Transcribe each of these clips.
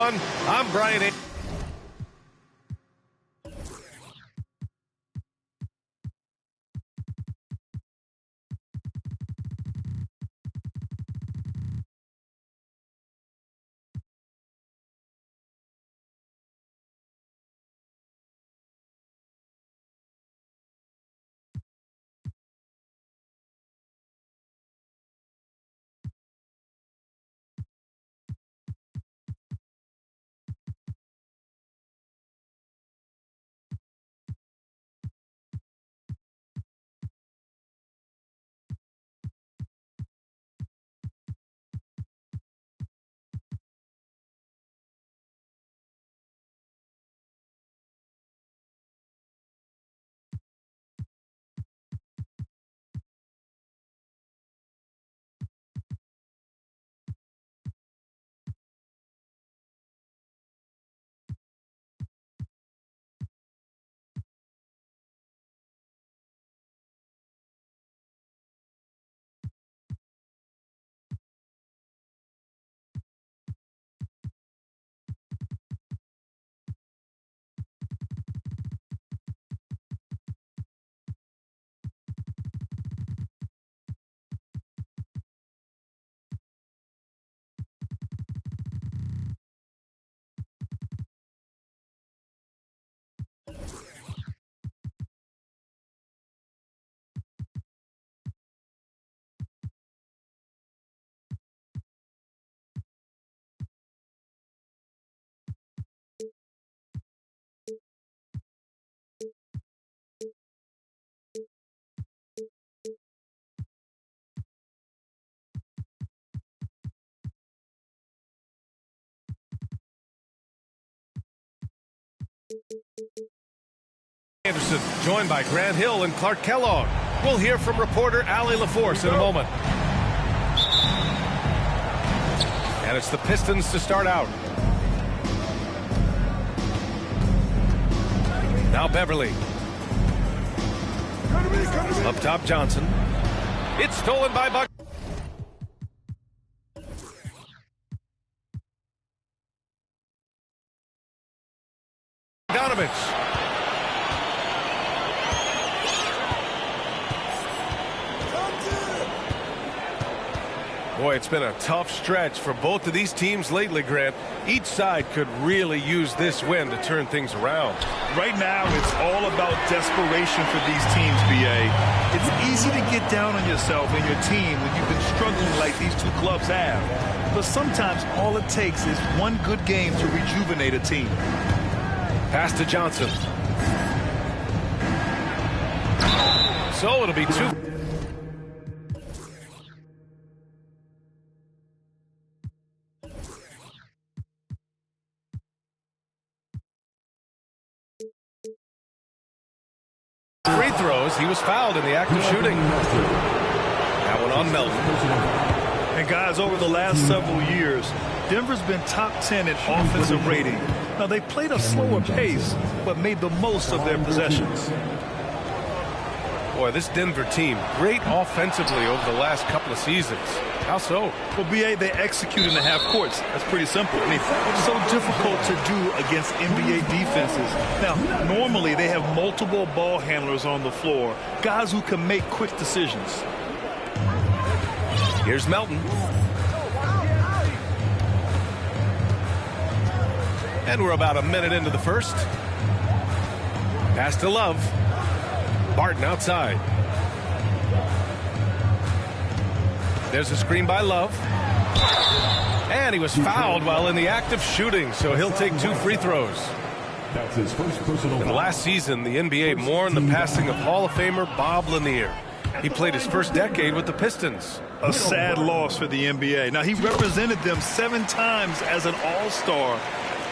I'm Brian. Anderson, joined by Grant Hill and Clark Kellogg. We'll hear from reporter Allie LaForce in a moment. And it's the Pistons to start out. Now Beverly. Up top, Johnson. It's stolen by Buck. Bogdanovich. Boy, it's been a tough stretch for both of these teams lately, Grant. Each side could really use this win to turn things around. Right now, it's all about desperation for these teams, B.A. It's easy to get down on yourself and your team when you've been struggling like these two clubs have. But sometimes all it takes is one good game to rejuvenate a team. Pass to Johnson. So it'll be two. Free throws. He was fouled in the act of shooting. That one on Melton. And guys, over the last several years, Denver's been top 10 in offensive rating. Now, they played a slower pace, but made the most of their possessions. Boy, this Denver team, great offensively over the last couple of seasons. How so? Well, B.A., they execute in the half courts. That's pretty simple. I mean, it's so difficult to do against NBA defenses. Now, normally they have multiple ball handlers on the floor, guys who can make quick decisions. Here's Melton. And we're about a minute into the first. Pass to Love. Barton outside. There's a screen by Love. And he was fouled while in the act of shooting, so he'll take 2 free throws. That's his first personal foul. And last season, the NBA mourned the passing of Hall of Famer Bob Lanier. He played his first decade with the Pistons. A sad loss for the NBA. Now, he represented them 7 times as an all-star,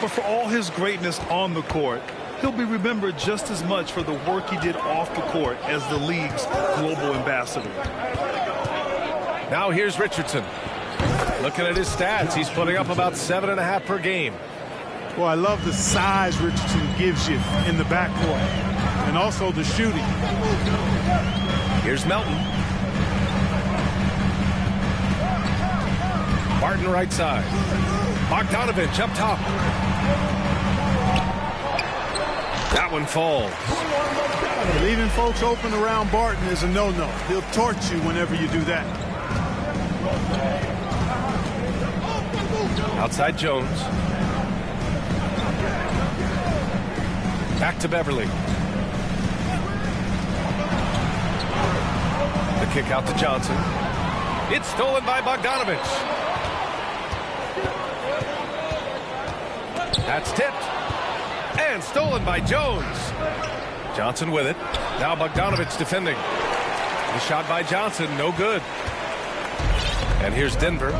but for all his greatness on the court, he'll be remembered just as much for the work he did off the court as the league's global ambassador. Now here's Richardson. Looking at his stats, he's putting up about 7.5 per game. Well, I love the size Richardson gives you in the backcourt, and also the shooting. Here's Melton. Barton right side. Bogdanovich up top. That one falls. Leaving folks open around Barton is a no-no. He'll torch you whenever you do that. Outside Jones. Back to Beverly. The kick out to Johnson. It's stolen by Bogdanovich. That's tipped. And stolen by Jones. Johnson with it. Now Bogdanovich defending. The shot by Johnson, no good. And here's Denver.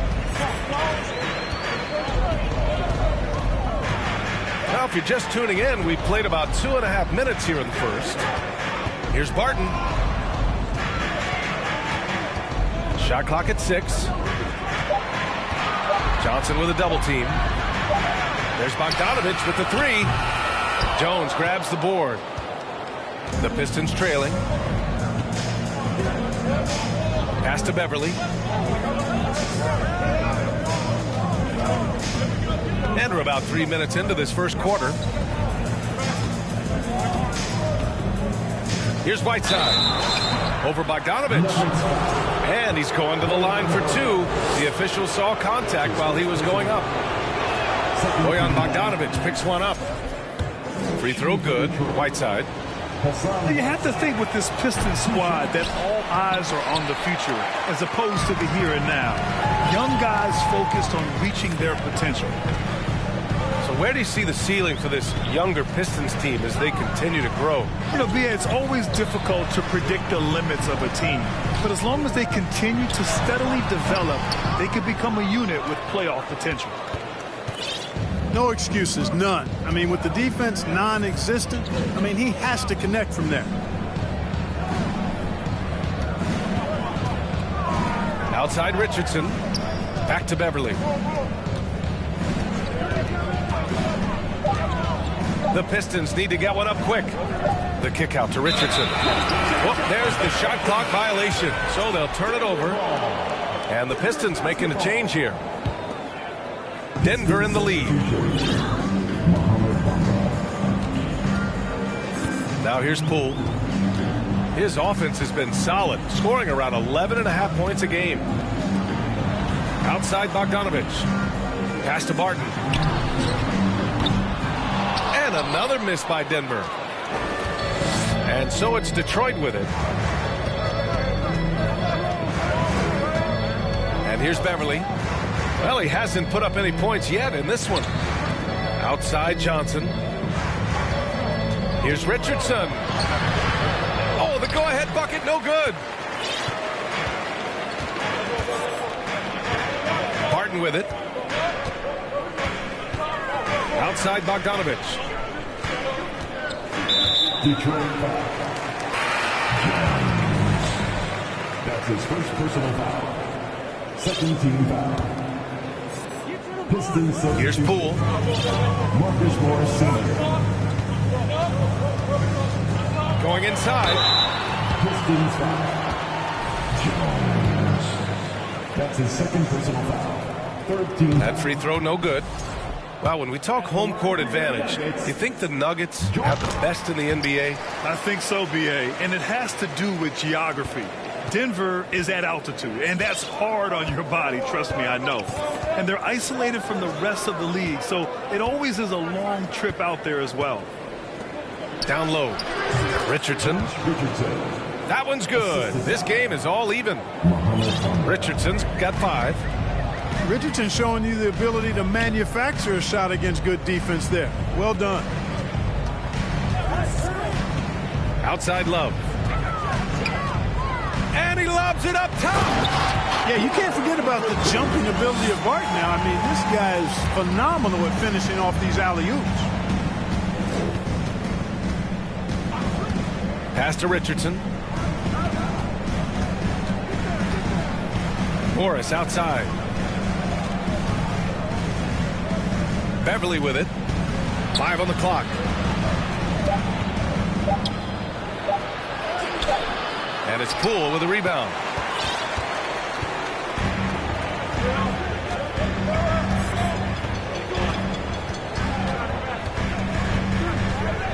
Now, if you're just tuning in, we played about 2.5 minutes here in the first. Here's Barton. Shot clock at 6. Johnson with a double team. There's Bogdanovich with the 3. Jones grabs the board. The Pistons trailing. Pass to Beverly. And we're about 3 minutes into this first quarter. Here's Whiteside. Over Bogdanovich. And he's going to the line for 2. The official saw contact while he was going up. Bojan Bogdanovich picks one up. Free throw good. Whiteside. You have to think with this Pistons squad that all eyes are on the future as opposed to the here and now. Young guys focused on reaching their potential. So where do you see the ceiling for this younger Pistons team as they continue to grow? You know, B.A., it's always difficult to predict the limits of a team. But as long as they continue to steadily develop, they can become a unit with playoff potential. No excuses, none. I mean, with the defense non-existent, I mean, he has to connect from there. Outside Richardson. Back to Beverly. The Pistons need to get one up quick. The kick out to Richardson. Whoop, there's the shot clock violation. So they'll turn it over. And the Pistons making a change here. Denver in the lead. Now here's Poole. His offense has been solid, scoring around 11.5 points a game. Outside Bogdanovich. Pass to Barton. And another miss by Denver. And so it's Detroit with it. And here's Beverly. Well, he hasn't put up any points yet in this one. Outside Johnson. Here's Richardson. Oh, the go-ahead bucket, no good. Barton with it. Outside Bogdanovich. Detroit foul. That's his first personal foul. Second team foul. Pistons Here's Poole. Marcus Morris Sr. Going inside. Pistons foul. Jones. That's his second personal foul. Third team. That free throw, no good. Well, when we talk home court advantage, do you think the Nuggets have the best in the NBA? I think so, B.A., and it has to do with geography. Denver is at altitude, and that's hard on your body, trust me, I know. And they're isolated from the rest of the league, so it always is a long trip out there as well. Down low. Richardson. That one's good. This game is all even. Richardson's got 5. Richardson showing you the ability to manufacture a shot against good defense there. Well done. Outside Love. And he lobs it up top. Yeah, you can't forget about the jumping ability of Barton now. I mean, this guy is phenomenal at finishing off these alley-oops. Pass to Richardson. Morris outside. Beverly with it. 5 on the clock. And it's Poole with a rebound.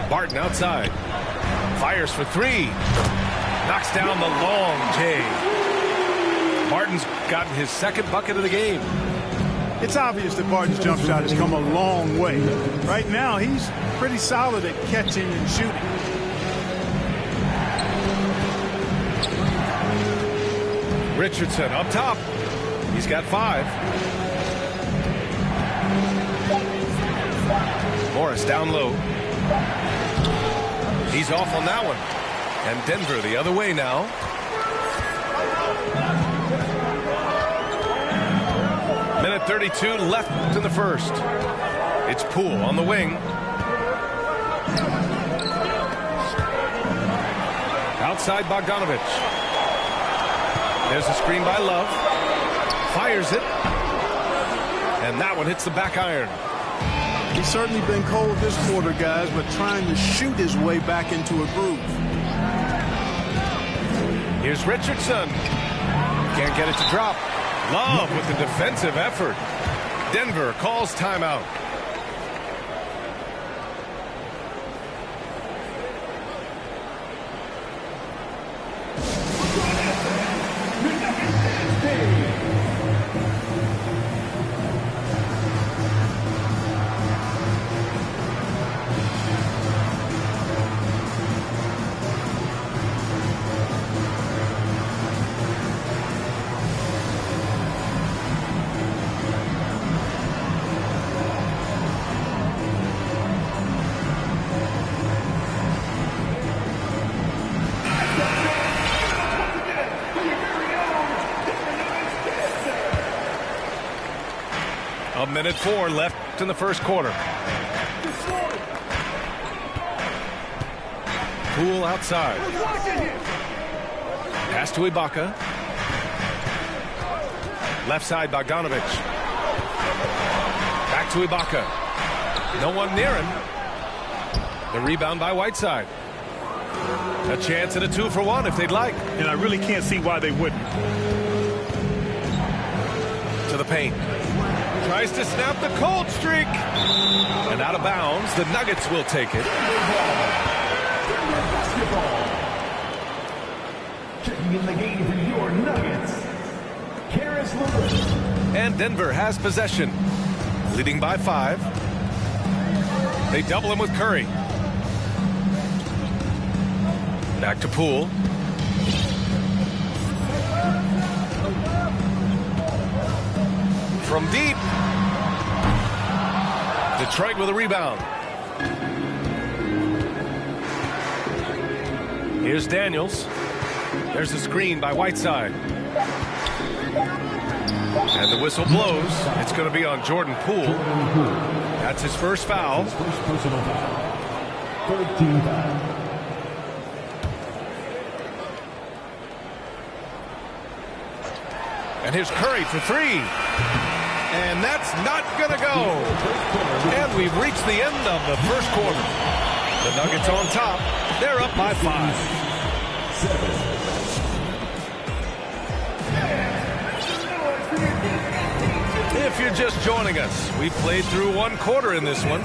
Barton outside. Fires for three. Knocks down the long J. Barton's gotten his second bucket of the game. It's obvious that Barton's jump shot has come a long way. Right now, he's pretty solid at catching and shooting. Richardson up top. He's got 5. Morris down low. He's off on that one. And Denver the other way now. Minute 32 left in the first. It's Poole on the wing. Outside Bogdanovich. There's a screen by Love. Fires it. And that one hits the back iron. He's certainly been cold this quarter, guys, but trying to shoot his way back into a groove. Here's Richardson. Can't get it to drop. Love with the defensive effort. Denver calls timeout. A minute 4 left in the first quarter. Poole outside. Pass to Ibaka. Left side Bogdanovich. Back to Ibaka. No one near him. The rebound by Whiteside. A chance at a 2-for-1 if they'd like. And I really can't see why they wouldn't. To the paint. Tries to snap the cold streak. And out of bounds. The Nuggets will take it. Checking in the game for your Nuggets, Karis LeVert. And Denver has possession. Leading by 5. They double him with Curry. Back to Poole. From deep. Detroit with a rebound. Here's Daniels. There's a screen by Whiteside. And the whistle blows. It's going to be on Jordan Poole. That's his first foul. His first personal foul. Third team foul. And here's Curry for 3. And that's not going to go. And we've reached the end of the first quarter. The Nuggets on top. They're up by 5. 7. If you're just joining us, we played through 1 quarter in this one.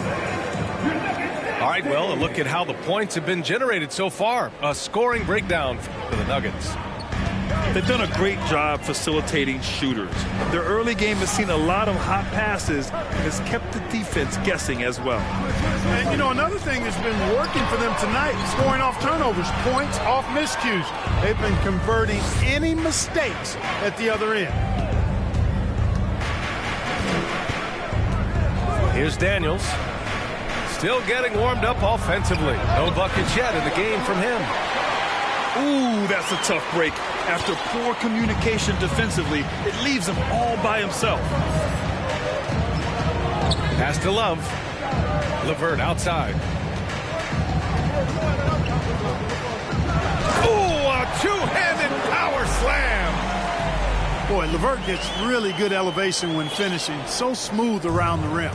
All right, well, a look at how the points have been generated so far. A scoring breakdown for the Nuggets. They've done a great job facilitating shooters. Their early game has seen a lot of hot passes and has kept the defense guessing as well. And, you know, another thing that's been working for them tonight, scoring off turnovers, points off miscues. They've been converting any mistakes at the other end. Here's Daniels. Still getting warmed up offensively. No buckets yet in the game from him. Ooh, that's a tough break. After poor communication defensively, it leaves him all by himself. Pass to Love. LeVert outside. Ooh, a two-handed power slam. Boy, LeVert gets really good elevation when finishing. So smooth around the rim.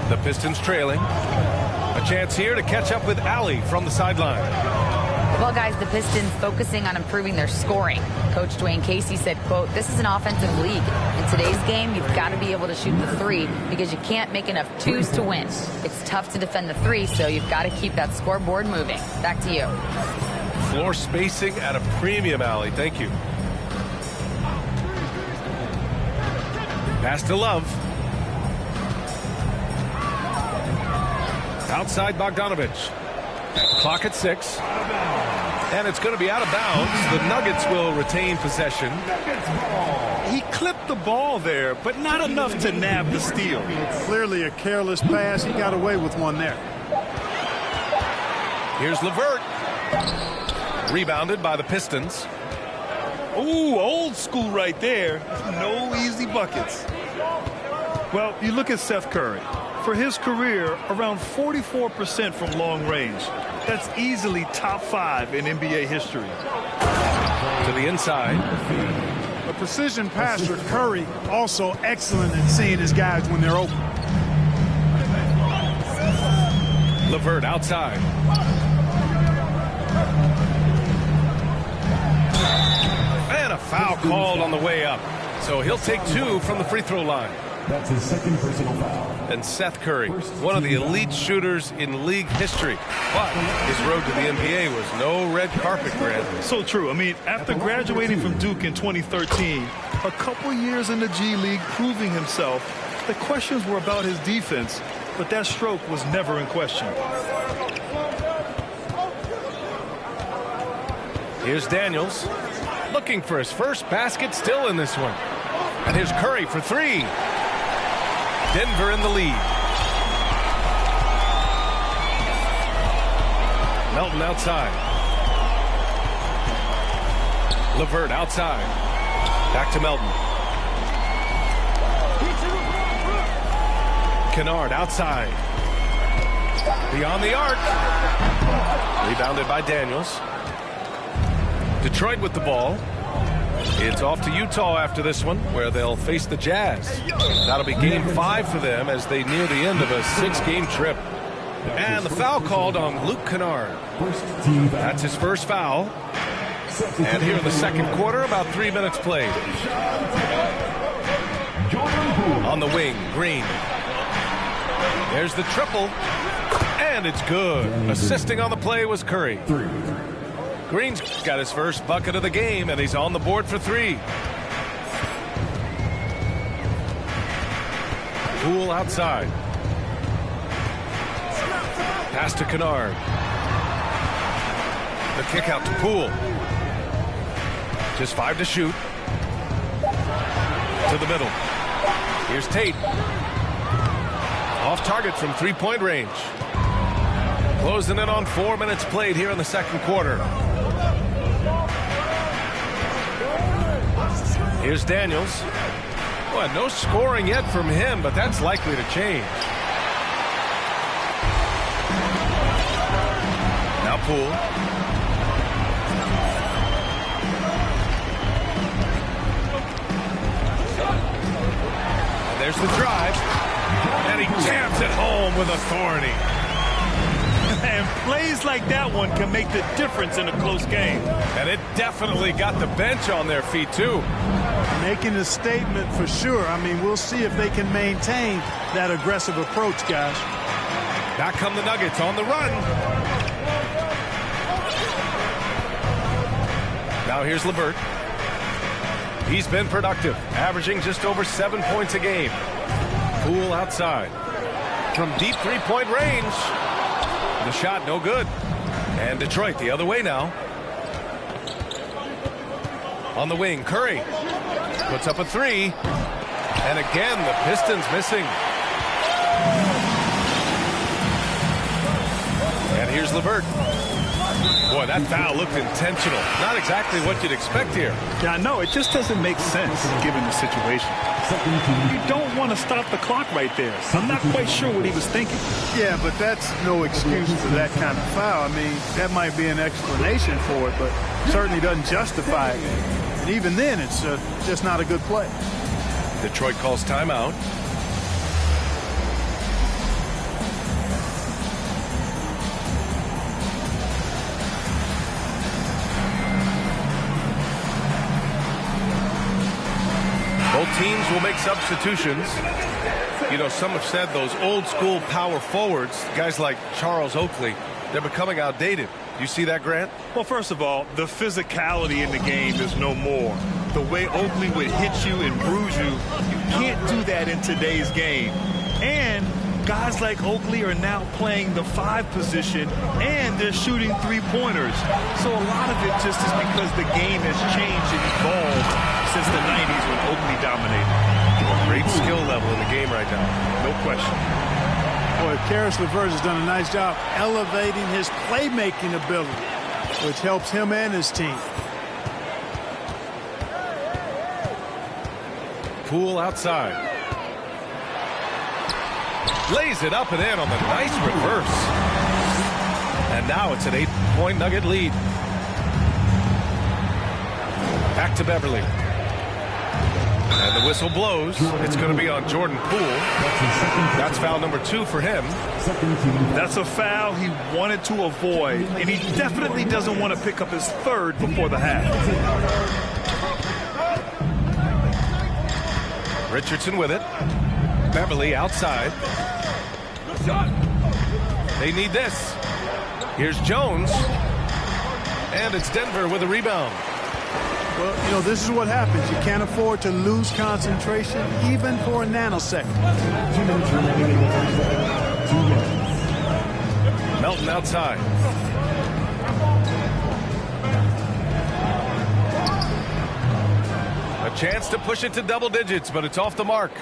The Pistons trailing. A chance here to catch up with Alley from the sideline. Well, guys, the Pistons focusing on improving their scoring. Coach Dwayne Casey said, quote, "This is an offensive league. In today's game, you've got to be able to shoot the three because you can't make enough twos to win. It's tough to defend the three, so you've got to keep that scoreboard moving." Back to you. Floor spacing at a premium, Allie. Thank you. Pass to Love. Outside Bogdanovich. Clock at 6. And it's going to be out of bounds. The Nuggets will retain possession. He clipped the ball there, but not enough to nab the steal. Clearly a careless pass. He got away with one there. Here's LeVert. Rebounded by the Pistons. Ooh, old school right there. No easy buckets. Well, you look at Seth Curry. For his career, around 44% from long range. That's easily top 5 in NBA history. To the inside. A precision passer, Curry, also excellent at seeing his guys when they're open. LeVert outside. And a foul called on the way up. So he'll take 2 from the free throw line. That's his second personal foul. And Seth Curry, one of the elite shooters in league history. But his road to the NBA was no red carpet, Grant. So true. I mean, after graduating from Duke in 2013, a couple years in the G League proving himself, the questions were about his defense, but that stroke was never in question. Here's Daniels, looking for his first basket, still in this one. And here's Curry for 3. Denver in the lead. Melton outside. LeVert outside. Back to Melton. Kennard outside. Beyond the arc. Rebounded by Daniels. Detroit with the ball. It's off to Utah after this one, where they'll face the Jazz. That'll be game 5 for them as they near the end of a 6-game trip. And the foul called on Luke Kennard. That's his first foul. And here in the second quarter, about 3 minutes played. On the wing, Green. There's the triple. And it's good. Assisting on the play was Curry. Green's got his first bucket of the game, and he's on the board for 3. Poole outside. Pass to Kennard. The kick out to Poole. Just 5 to shoot. To the middle. Here's Tate. Off target from 3-point range. Closing in on 4 minutes played here in the second quarter. Here's Daniels. Well, no scoring yet from him, but that's likely to change. Now Poole. And there's the drive. And he jams it home with authority. And plays like that one can make the difference in a close game. And it definitely got the bench on their feet, too. Making a statement for sure. I mean, we'll see if they can maintain that aggressive approach, guys. Back come the Nuggets on the run. Now here's LeVert. He's been productive, averaging just over 7 points a game. Poole outside. From deep 3-point range. The shot no good. And Detroit the other way now. On the wing, Curry puts up a 3. And again, the Pistons missing. And here's LeVert. Boy, that foul looked intentional. Not exactly what you'd expect here. Yeah, no, it just doesn't make sense given the situation. You don't want to stop the clock right there. I'm not quite sure what he was thinking. Yeah, but that's no excuse for that kind of foul. I mean, that might be an explanation for it, but certainly doesn't justify it. And even then, it's just not a good play. Detroit calls timeout. teams will make substitutions. You know, some have said those old school power forwards, guys like Charles Oakley, they're becoming outdated. You see that, Grant? Well, first of all, the physicality in the game is no more. The way Oakley would hit you and bruise you, you can't do that in today's game. And guys like Oakley are now playing the 5 position, and they're shooting 3-pointers. So a lot of it just is because the game has changed and evolved since the 90s when Oakley dominated. Great skill level in the game right now. No question. Boy, Karis LeVert has done a nice job elevating his playmaking ability, which helps him and his team. Poole outside. Lays it up and in on the nice reverse. And now it's an 8-point Nugget lead. Back to Beverly. And the whistle blows. It's going to be on Jordan Poole. That's foul number 2 for him. That's a foul he wanted to avoid, and he definitely doesn't want to pick up his 3rd before the half. Richardson with it. Beverly outside. They need this. Here's Jones. And it's Denver with a rebound. Well, you know, this is what happens. You can't afford to lose concentration, even for a nanosecond. 2 minutes remaining in the first half. 2 minutes. Melton outside. A chance to push it to double digits, but it's off the mark.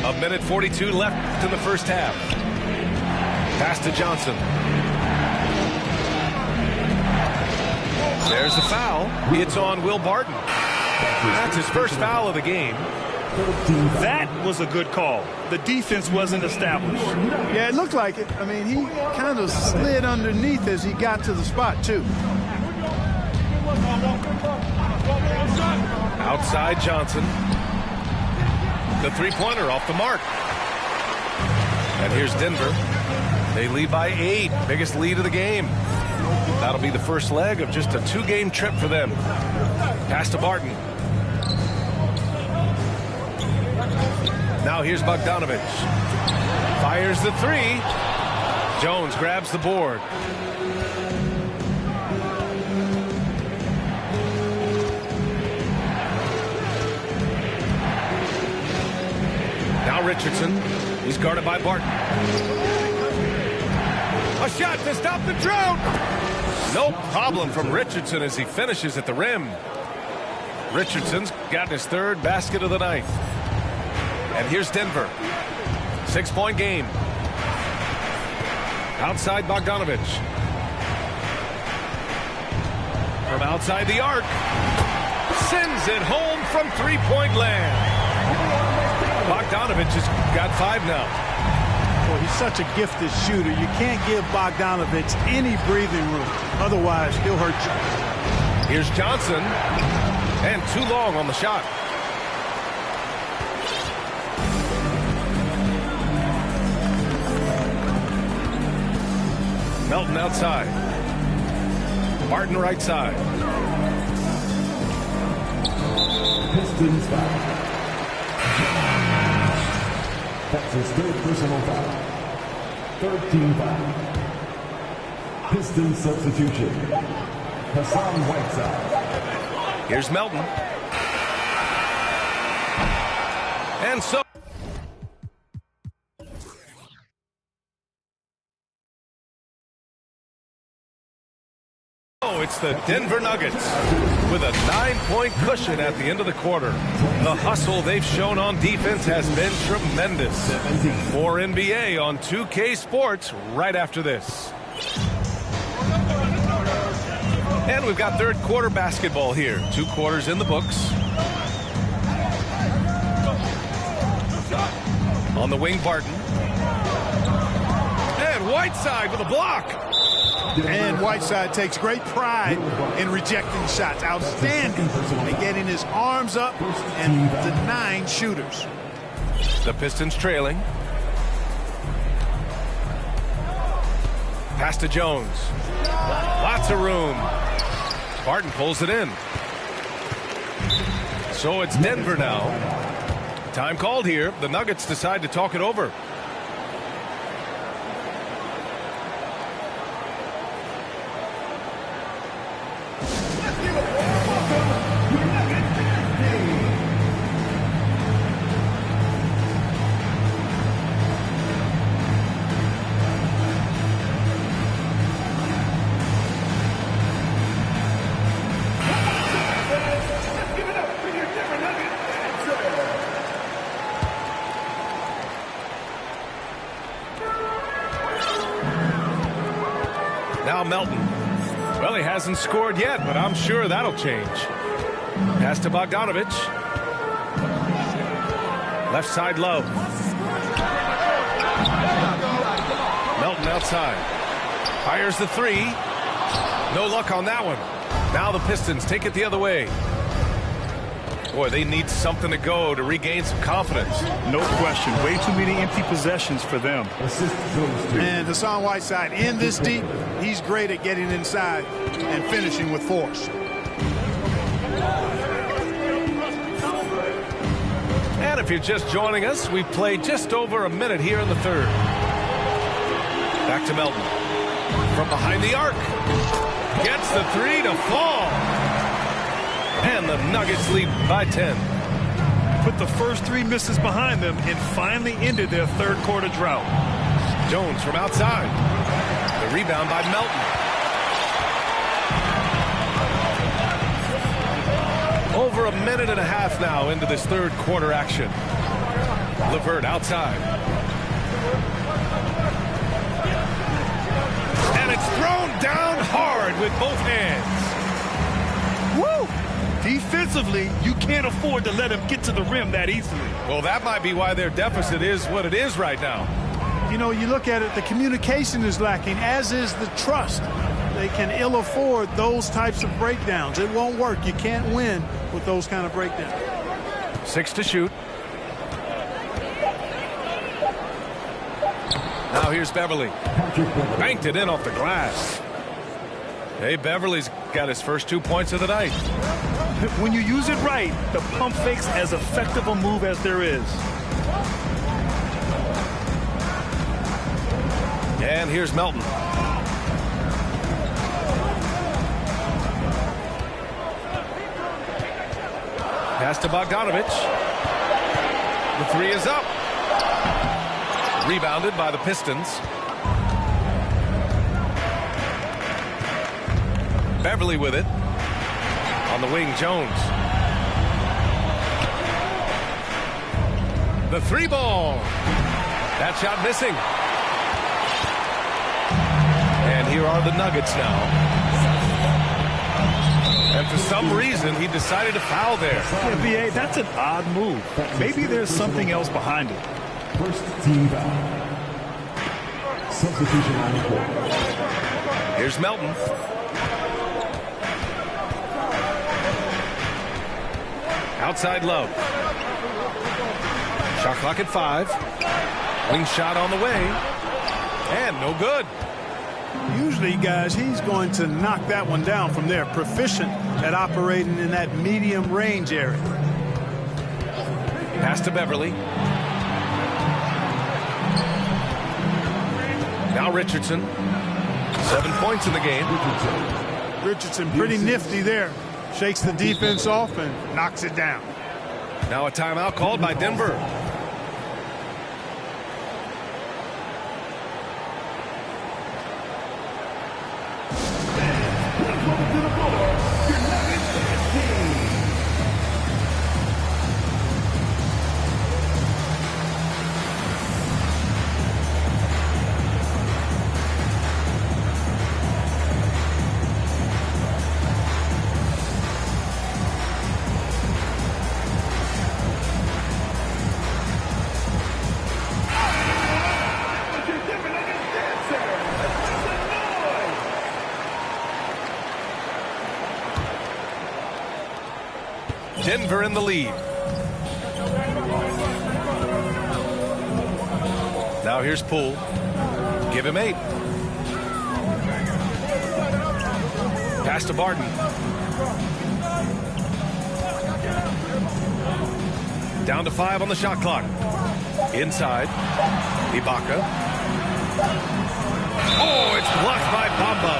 A minute 42 left in the first half. Pass to Johnson. There's the foul. It's on Will Barton. That's his first foul of the game. That was a good call. The defense wasn't established. Yeah, it looked like it. I mean, he kind of slid underneath as he got to the spot, too. Outside Johnson. The 3-pointer off the mark. And here's Denver. They lead by 8. Biggest lead of the game. That'll be the first leg of just a 2-game trip for them. Pass to Barton. Now here's Bogdanovich. Fires the 3. Jones grabs the board. Now Richardson. He's guarded by Barton. A shot to stop the drought. No problem from Richardson as he finishes at the rim. Richardson's gotten his 3rd basket of the night. And here's Denver. 6-point game. Outside Bogdanovich. From outside the arc. Sends it home from 3-point land. Bogdanovich has got 5 now. Well, he's such a gifted shooter. You can't give Bogdanovich any breathing room. Otherwise, he'll hurt you. Here's Johnson. And too long on the shot. Melton outside. Barton right side. Pistons foul. That's his 3rd personal foul. 3rd team foul. Pistons substitution. Hassan Whiteside. Here's Melton. And so it's the Denver Nuggets with a 9-point cushion at the end of the quarter. The hustle they've shown on defense has been tremendous. More NBA on 2K Sports right after this. And we've got 3rd quarter basketball here. 2 quarters in the books. On the wing, Barton. And Whiteside with a block. And Whiteside takes great pride in rejecting shots. Outstanding in getting his arms up and denying shooters. The Pistons trailing. Pass to Jones. Lots of room. Barton pulls it in. So it's Denver now. Time called here. The Nuggets decide to talk it over. Now Melton. Well, he hasn't scored yet, but I'm sure that'll change. Pass to Bogdanovich. Left side, Love. Melton outside. Fires the three. No luck on that one. Now the Pistons take it the other way. Boy, they need something to go to regain some confidence. No question. Way too many empty possessions for them. And Hassan Whiteside in this deep, he's great at getting inside and finishing with force. And if you're just joining us, we've played just over a minute here in the third. Back to Melton. From behind the arc. Gets the three to fall. And the Nuggets lead by 10. Put the first three misses behind them and finally ended their third quarter drought. Jones from outside. The rebound by Melton. Over a minute and a half now into this third quarter action. LeVert outside. And it's thrown down hard with both hands. Woo! Defensively, you can't afford to let him get to the rim that easily. Well, that might be why their deficit is what it is right now. You know, you look at it, the communication is lacking, as is the trust. They can ill afford those types of breakdowns. It won't work. You can't win with those kind of breakdowns. 6 to shoot. Now here's Beverly. Banked it in off the glass. Hey, Beverly's got his first 2 points of the night. When you use it right, the pump fake's as effective a move as there is. And here's Melton. Pass to Bogdanovich. The three is up. Rebounded by the Pistons. Beverly with it. On the wing, Jones. The three ball. That shot missing. And here are the Nuggets now. And for some reason, he decided to foul there. Yeah, B.A., that's an odd move. Maybe there's something else behind it. First team foul. Substitution on the court. Here's Melton. Outside Love. Shot clock at 5. Wing shot on the way. And no good. Usually, guys, he's going to knock that one down from there. Proficient at operating in that medium range area. Pass to Beverly. Now Richardson. 7 points in the game. Richardson pretty nifty there. Shakes the defense off and knocks it down. Now a timeout called by Denver. Denver in the lead. Now here's Poole. Give him 8. Pass to Barton. Down to 5 on the shot clock. Inside. Ibaka. Oh, it's blocked by Bamba.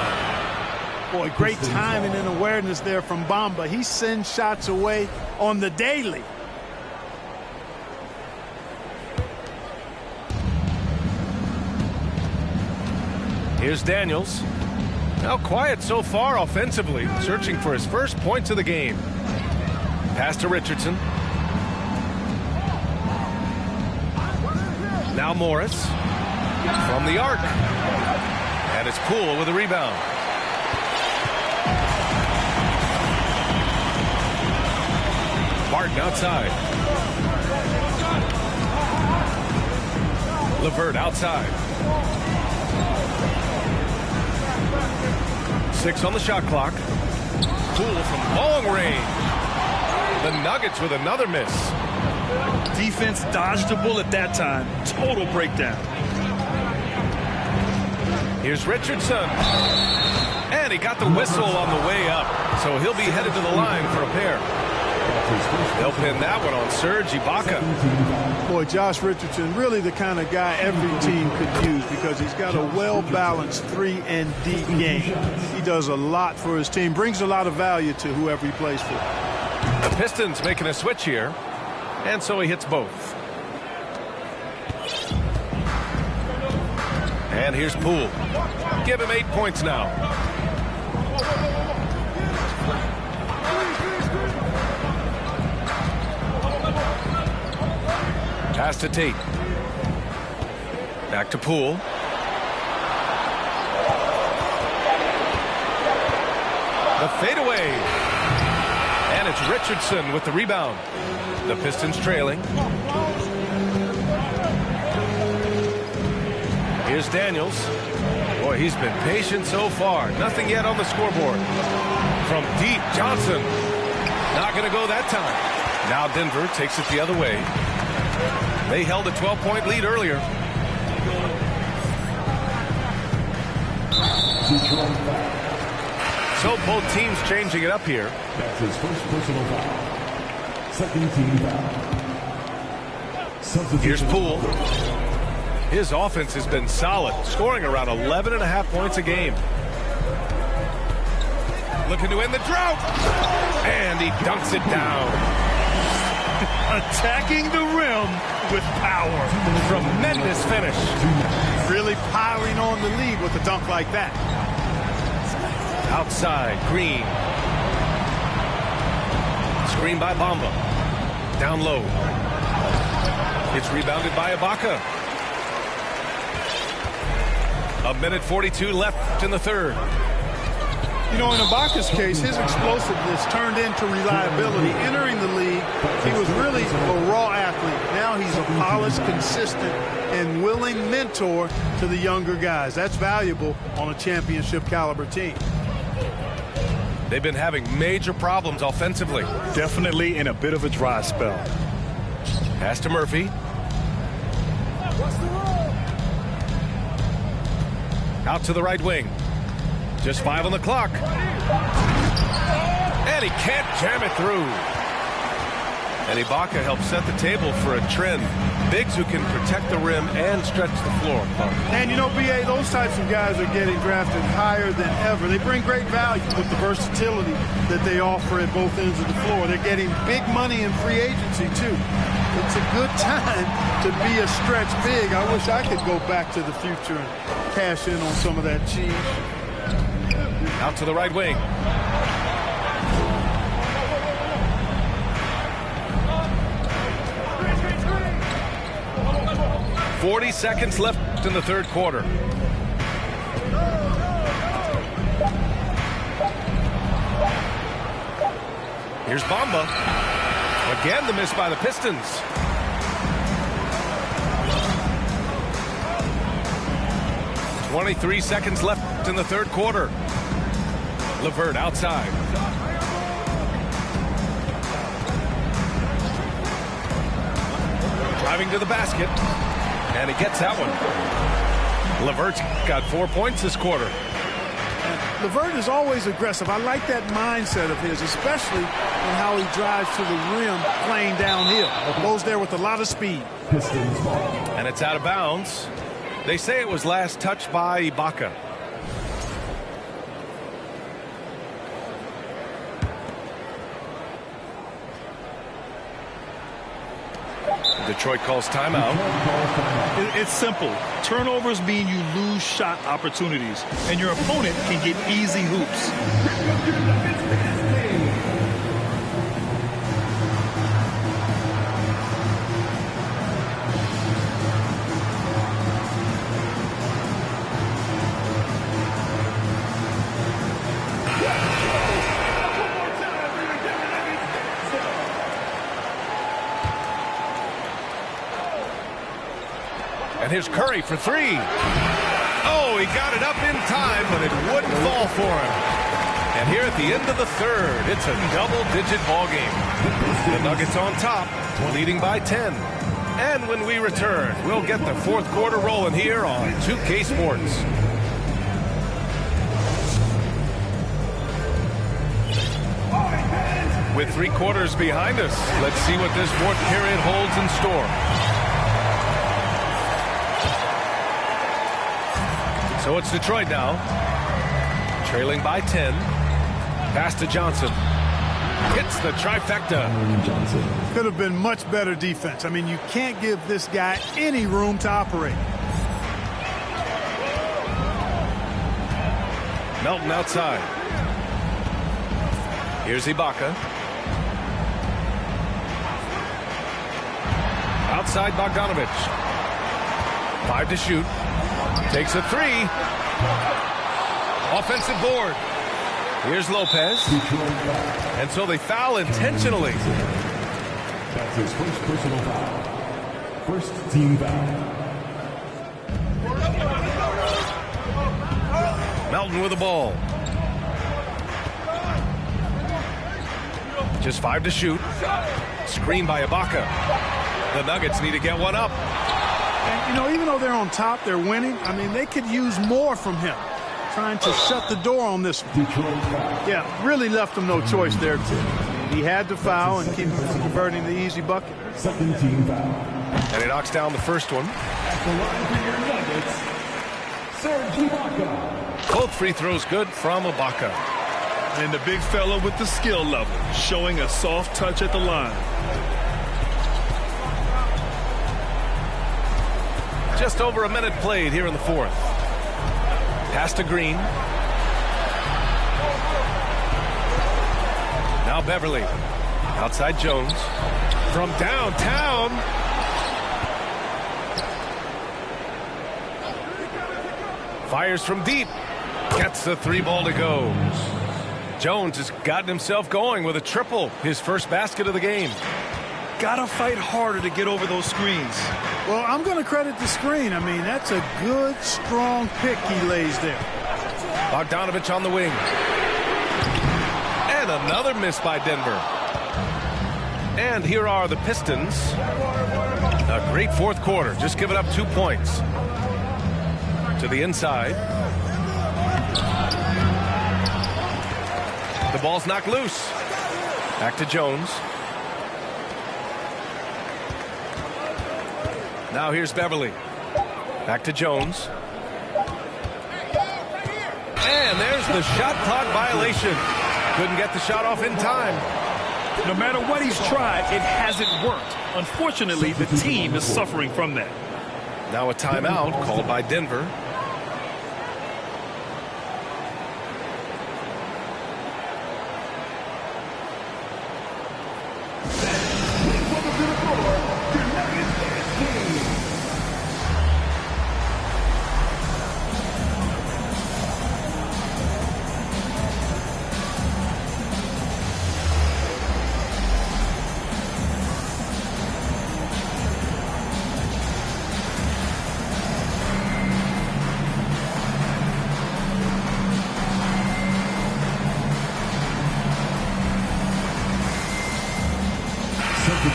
Boy, great timing and awareness there from Bamba. He sends shots away on the daily. Here's Daniels. Now quiet so far offensively, searching for his first points of the game. Pass to Richardson. Now Morris from the arc. And it's Poole with a rebound. Martin outside. LeVert outside. 6 on the shot clock. Poole from long range. The Nuggets with another miss. Defense dodged a bullet that time. Total breakdown. Here's Richardson. And he got the whistle on the way up. So he'll be headed to the line for a pair. They'll pin that one on Serge Ibaka. Boy, Josh Richardson, really the kind of guy every team could use because he's got a well-balanced 3-and-D game. He does a lot for his team, brings a lot of value to whoever he plays for. The Pistons making a switch here, and so he hits both. And here's Poole. Give him 8 points now. Pass to Tate. Back to Poole. The fadeaway. And it's Richardson with the rebound. The Pistons trailing. Here's Daniels. Boy, he's been patient so far. Nothing yet on the scoreboard. From deep, Johnson. Not going to go that time. Now Denver takes it the other way. They held a 12-point lead earlier. So both teams changing it up here. That's his first personal foul. Second team foul. Here's Poole. His offense has been solid, scoring around 11.5 points a game. Looking to end the drought. And he dunks it down. Attacking the rim with power. Tremendous finish. Really piling on the lead with a dunk like that. Outside, Green. Screen by Bamba. Down low. It's rebounded by Ibaka. 1:42 left in the third. You know, in Ibaka's case, his explosiveness turned into reliability. Entering the league, he was really a raw athlete. Now he's a polished, consistent, and willing mentor to the younger guys. That's valuable on a championship caliber team. They've been having major problems offensively. Definitely in a bit of a dry spell. Pass to Murphy. Out to the right wing. Just 5 on the clock. And he can't jam it through. And Ibaka helps set the table for a trend. Bigs who can protect the rim and stretch the floor. And, you know, B.A., those types of guys are getting drafted higher than ever. They bring great value with the versatility that they offer at both ends of the floor. They're getting big money in free agency, too. It's a good time to be a stretch big. I wish I could go back to the future and cash in on some of that cheese. Out to the right wing. .40 seconds left in the third quarter. Here's Bamba. Again, the miss by the Pistons. .23 seconds left in the third quarter. LeVert outside. Driving to the basket. And he gets that one. LeVert's got 4 points this quarter. LeVert is always aggressive. I like that mindset of his, especially in how he drives to the rim playing downhill. Goes there with a lot of speed. And it's out of bounds. They say it was last touched by Ibaka. Detroit calls timeout. It's simple. Turnovers mean you lose shot opportunities, and your opponent can get easy hoops. And here's Curry for three. Oh, he got it up in time, but it wouldn't fall for him. And here at the end of the third, it's a double-digit ball game. The Nuggets on top, leading by 10. And when we return, we'll get the fourth quarter rolling here on 2K Sports. With 3 quarters behind us, let's see what this fourth period holds in store. So it's Detroit now, trailing by 10. Pass to Johnson. Hits the trifecta. Could have been much better defense. I mean, you can't give this guy any room to operate. Melton outside. Here's Ibaka. Outside Bogdanovich. 5 to shoot. Takes a 3. Offensive board. Here's Lopez. And so they foul intentionally. That's his first personal foul. First team foul. Melton with the ball. Just 5 to shoot. Screen by Ibaka. The Nuggets need to get one up. And, you know, even though they're on top, they're winning. I mean, they could use more from him. Trying to shut the door on this one. Yeah, really left him no choice there. He had to foul and keep him from converting the easy bucket. Second team foul. And he knocks down the first one. At the line for your Nuggets, Serge Ibaka. Both free throws good from Ibaka. And the big fella with the skill level, showing a soft touch at the line. Just over a minute played here in the fourth. Pass to Green. Now Beverly. Outside Jones. From downtown. Fires from deep. Gets the 3 ball to go. Jones has gotten himself going with a triple. His first basket of the game. Gotta fight harder to get over those screens. Well, I'm going to credit the screen. I mean, that's a good, strong pick he lays there. Bogdanovich on the wing. And another miss by Denver. And here are the Pistons. A great fourth quarter. Just giving up 2 points. To the inside. The ball's knocked loose. Back to Jones. Now here's Beverly. Back to Jones. And there's the shot clock violation. Couldn't get the shot off in time. No matter what he's tried, it hasn't worked. Unfortunately, the team is suffering from that. Now a timeout called by Denver.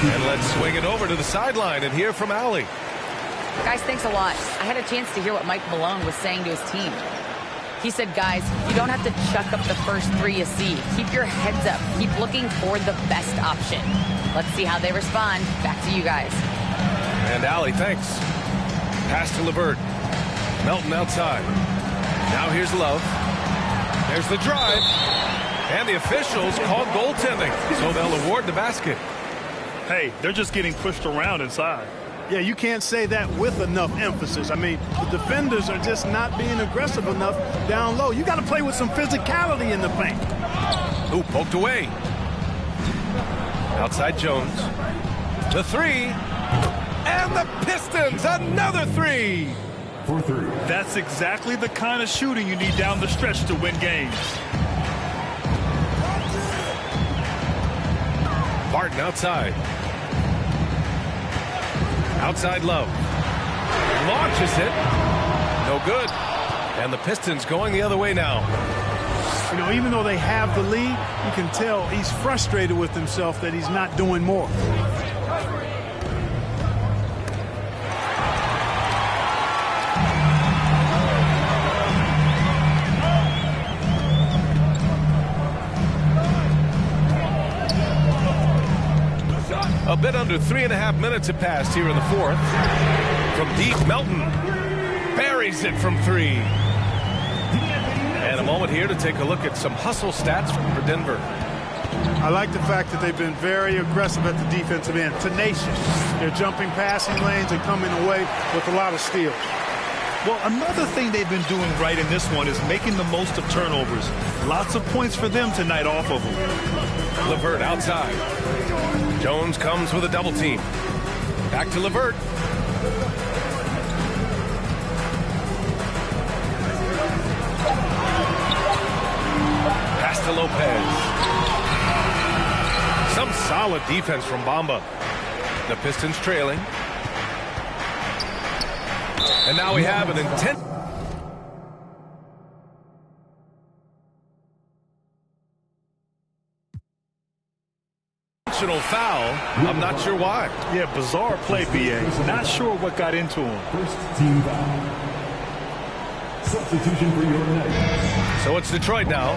And let's swing it over to the sideline and hear from Allie. Guys, thanks a lot. I had a chance to hear what Mike Malone was saying to his team. He said, guys, you don't have to chuck up the first three you see. Keep your heads up. Keep looking for the best option. Let's see how they respond. Back to you guys. And Allie, thanks. Pass to LeVert. Melton outside. Now here's Love. There's the drive. And the officials called goaltending, so they'll award the basket. Hey, they're just getting pushed around inside. Yeah, you can't say that with enough emphasis. I mean, the defenders are just not being aggressive enough down low. You got to play with some physicality in the paint. Ooh, poked away. Outside Jones. The three. And the Pistons, another three. For three. That's exactly the kind of shooting you need down the stretch to win games. Barton outside. Outside Love. Launches it. No good. And the Pistons going the other way now. You know, even though they have the lead, you can tell he's frustrated with himself that he's not doing more. A bit under 3.5 minutes have passed here in the fourth. From deep, Melton buries it from three. And a moment here to take a look at some hustle stats for Denver. I like the fact that they've been very aggressive at the defensive end, tenacious. They're jumping passing lanes and coming away with a lot of steals. Well, another thing they've been doing right in this one is making the most of turnovers. Lots of points for them tonight off of them. LeVert outside. Jones comes with a double team. Back to LeVert. Pass to Lopez. Some solid defense from Bamba. The Pistons trailing. And now we have an intentional foul. I'm not sure why. Yeah, bizarre play, BA. Not sure what got into him. First team foul. Substitution for your next. So it's Detroit now.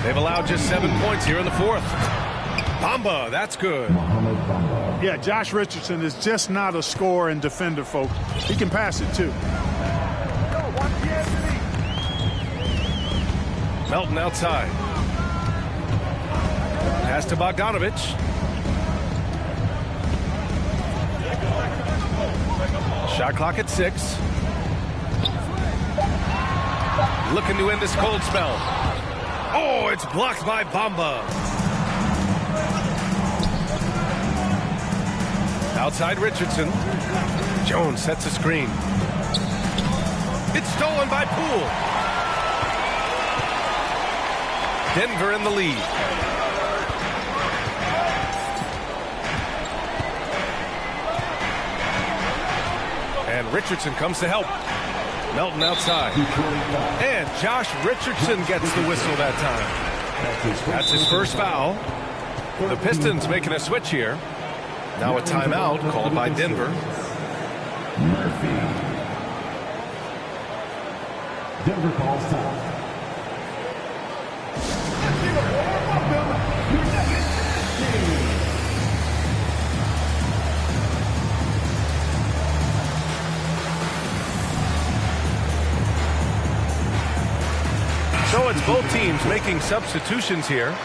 They've allowed just 7 points here in the fourth. Bamba, that's good. Yeah, Josh Richardson is just not a scorer and defender, folks. He can pass it, too. Melton outside. Pass to Bogdanovich. Shot clock at 6. Looking to end this cold spell. Oh, it's blocked by Bamba. Outside Richardson. Jones sets a screen. It's stolen by Poole. Denver in the lead. And Richardson comes to help. Melton outside. And Josh Richardson gets the whistle that time. That's his first foul. The Pistons making a switch here. Now a timeout called by Denver. Murphy. Denver calls time. So it's both teams making substitutions here.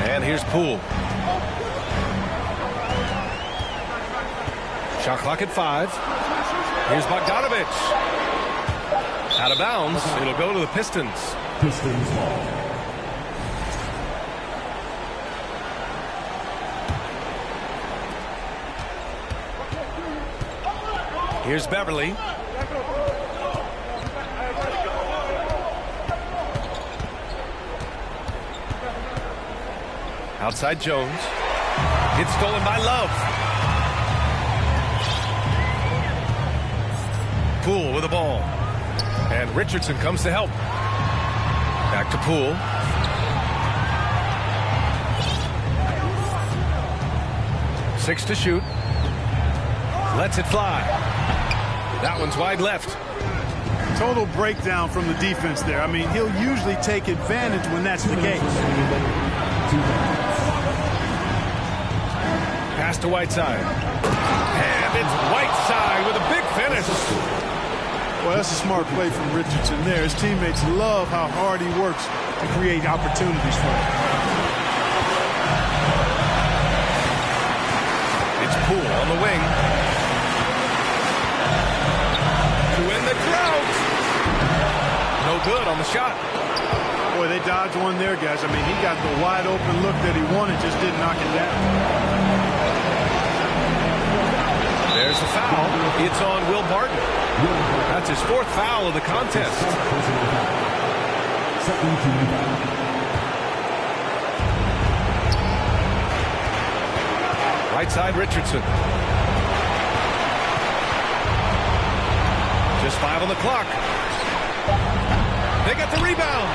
And here's Poole. Shot clock at 5. Here's Bogdanovich. Out of bounds. It'll go to the Pistons. Pistons ball. Here's Beverly. Outside Jones. It's stolen by Love. Poole with the ball. And Richardson comes to help. Back to Poole. 6 to shoot. Lets it fly. That one's wide left. Total breakdown from the defense there. I mean, he'll usually take advantage when that's the case. Pass to Whiteside. And it's Whiteside with a big finish. Well, that's a smart play from Richardson there. His teammates love how hard he works to create opportunities for him. It's Poole on the wing. To win the drought. No good on the shot. Boy, they dodged one there, guys. I mean, he got the wide open look that he wanted, just didn't knock it down. There's the foul. It's on Will Barton. That's his 4th foul of the contest. Right side, Richardson. Just 5 on the clock. They got the rebound.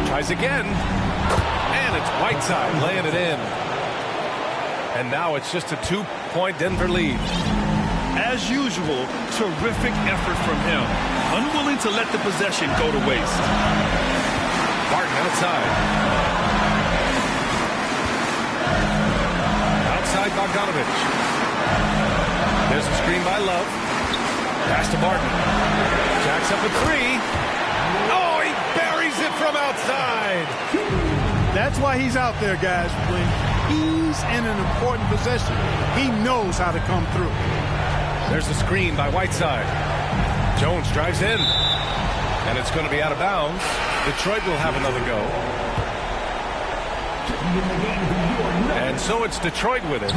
Tries again. And it's Whiteside laying it in. And now it's just a 2-point Denver lead. As usual, terrific effort from him. Unwilling to let the possession go to waste. Barton outside. Outside Bogdanovich. There's a screen by Love. Pass to Barton. Jacks up a 3. Oh, he buries it from outside. That's why he's out there, guys. When he's in an important possession, he knows how to come through. There's a screen by Whiteside. Jones drives in. And it's going to be out of bounds. Detroit will have another go. And so it's Detroit with it.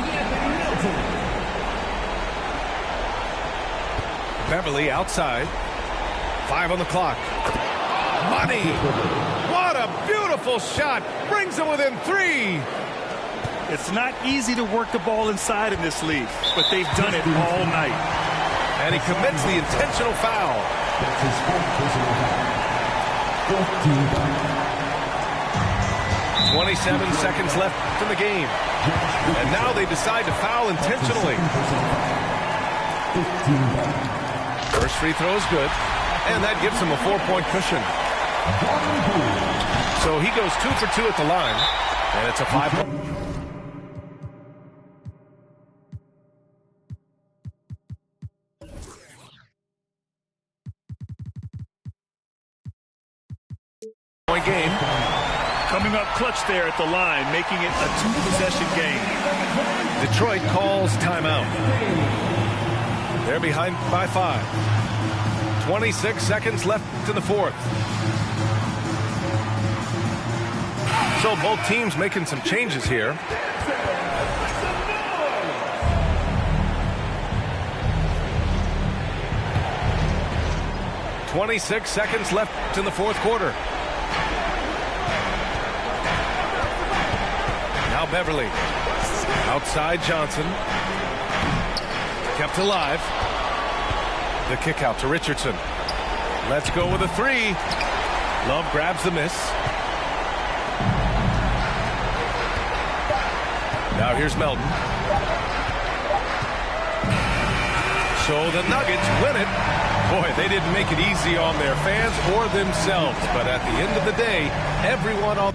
Beverly outside. 5 on the clock. Money! What a beautiful shot! Brings them within 3. It's not easy to work the ball inside in this league, but they've done it all night. And he commits the intentional foul. That's his 4th personal foul. 27 seconds left in the game. And now they decide to foul intentionally. First free throw is good. And that gives him a 4-point cushion. So he goes 2 for 2 at the line. And it's a 5-point. Game. Coming up clutch there at the line, making it a 2-possession game. Detroit calls timeout. They're behind by 5. 26 seconds left in the 4th. So both teams making some changes here. "26 seconds left in the 4th quarter. Now Beverly. Outside Johnson. Kept alive. The kick out to Richardson. Let's go with a 3. Love grabs the miss. Now here's Melton. So the Nuggets win it. Boy, they didn't make it easy on their fans or themselves. But at the end of the day, everyone on